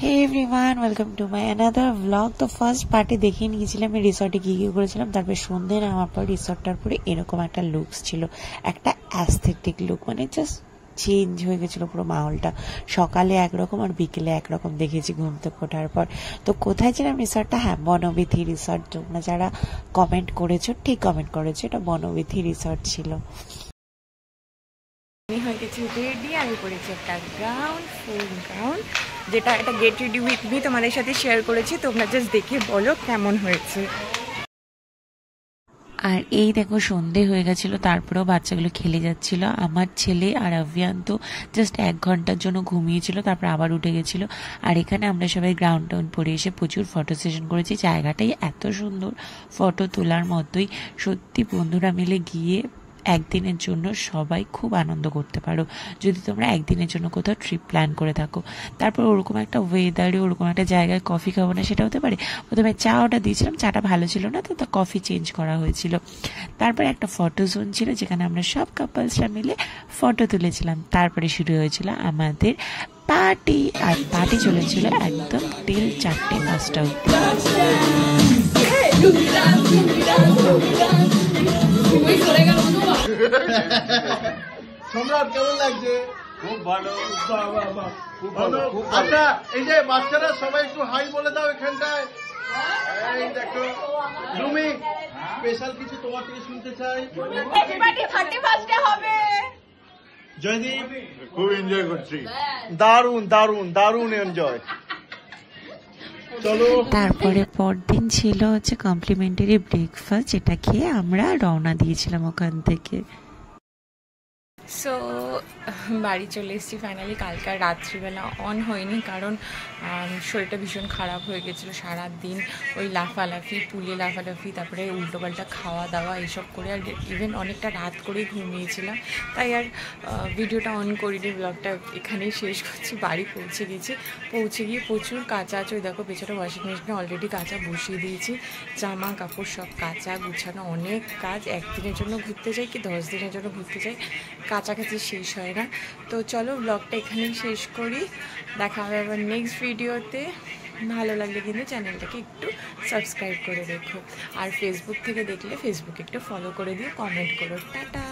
Hey everyone, welcome to my another blog. তো first পার্টে দেখিয়ে নিয়েছিলাম আমি রিসর্টে কী কী করেছিলাম। তারপর সন্ধ্যে নামার পর রিসর্টটার পরে এরকম একটা লুকস ছিল, একটা অ্যাস্থেটিক লুক, মানে জাস্ট চেঞ্জ হয়ে গেছিলো পুরো মাহলটা। সকালে একরকম আর বিকেলে একরকম দেখেছি ঘুম থেকে ওঠার পর। তো কোথায় ছিলাম রিসর্টটা? হ্যাঁ, বনবিথি রিসর্ট। তোমরা যারা কমেন্ট করেছো, ঠিক কমেন্ট করেছো, এটা বনবিথি রিসর্ট ছিল। আমি হয়ে গেছি রেডি। আমি করেছি একটা গাউন, ফুল গাউন, যেটা একটা গেট রেডি উইথ মি তোমাদের সাথে শেয়ার করেছি। তোমরা জাস্ট দেখে বলো কেমন হয়েছে। আর এই দেখো সন্ধে হয়ে গেছিলো, তারপরেও বাচ্চাগুলো খেলে যাচ্ছিল। আমার ছেলে আর আভিয়ান তো জাস্ট 1 ঘন্টার জন্য ঘুমিয়েছিল, তারপর আবার উঠে গেছিলো। আর এখানে আমরা সবাই গ্রাউন্ড টাউন পরে এসে প্রচুর ফটো সেশন করেছি। জায়গাটাই এত সুন্দর, ফটো তোলার মতোই। সত্যি বন্ধুরা মিলে গিয়ে একদিনের জন্য সবাই খুব আনন্দ করতে পারো, যদি তোমরা একদিনের জন্য কোথাও ট্রিপ প্ল্যান করে থাকো। তারপর ওরকম একটা ওয়েদারে ওরকম একটা জায়গায় কফি খাবো না সেটা হতে পারে। প্রথমে চা অর্ডার দিয়েছিলাম, চাটা ভালো ছিল না, তো কফি চেঞ্জ করা হয়েছিল। তারপরে একটা ফটো জোন ছিল যেখানে আমরা সব কাপলসরা মিলে ফটো তুলেছিলাম। তারপরে শুরু হয়েছিল আমাদের পার্টি, আর পার্টি চলেছিল একদম টিল 4টে-5টা অব্দি। সম্রাট কেমন লাগছে? খুব ভালো, খুব ভালো। আচ্ছা, এই যে বাচ্চারা সবাই একটু হাই বলে দাও এখানটায়। এই দেখো রুমি, স্পেশাল কিছু তোমার থেকে শুনতে চাই। জয়দীপ, খুব এনজয় করছি। দারুণ দারুণ দারুণ এনজয়। চলো, তারপরে পরদিন ছিল হচ্ছে কমপ্লিমেন্টারি ব্রেকফাস্ট, যেটা খেয়ে আমরা রওনা দিয়েছিলাম ওখান থেকে। সো বাড়ি চলে এসেছি ফাইনালি। কালকার রাত্রিবেলা অন হয়নি, কারণ শরীরটা ভীষণ খারাপ হয়ে গেছিলো। সারাদিন ওই লাফালাফি, পুলে লাফালাফি, তারপরে উল্টোপাল্টা খাওয়া দাওয়া এইসব করে, আর ইভেন অনেকটা রাত করেই ঘুমিয়েছিলাম। তাই আর ভিডিওটা অন করিনি, ব্লগটা এখানেই শেষ করছি। বাড়ি পৌঁছে গেছি, পৌঁছে গিয়ে প্রচুর কাঁচা আছে। ওই দেখো পেছনে ওয়াশিং মেশিনে অলরেডি কাঁচা বসিয়ে দিয়েছি। জামা কাপড় সব কাঁচা গুছানো, অনেক কাজ। একদিনের জন্য ঘুরতে যাই কি 10 দিনের জন্য ঘুরতে যাই, কাছাকাছি শেষ হয় না। তো চলো ব্লগটা এখানেই শেষ করি, দেখা হবে আবার নেক্সট ভিডিওতে। ভালো লাগলে কিন্তু চ্যানেলটাকে একটু সাবস্ক্রাইব করে রেখো, আর ফেসবুক থেকে দেখলে ফেসবুকে একটু ফলো করে দিও, কমেন্ট করো। টাটা।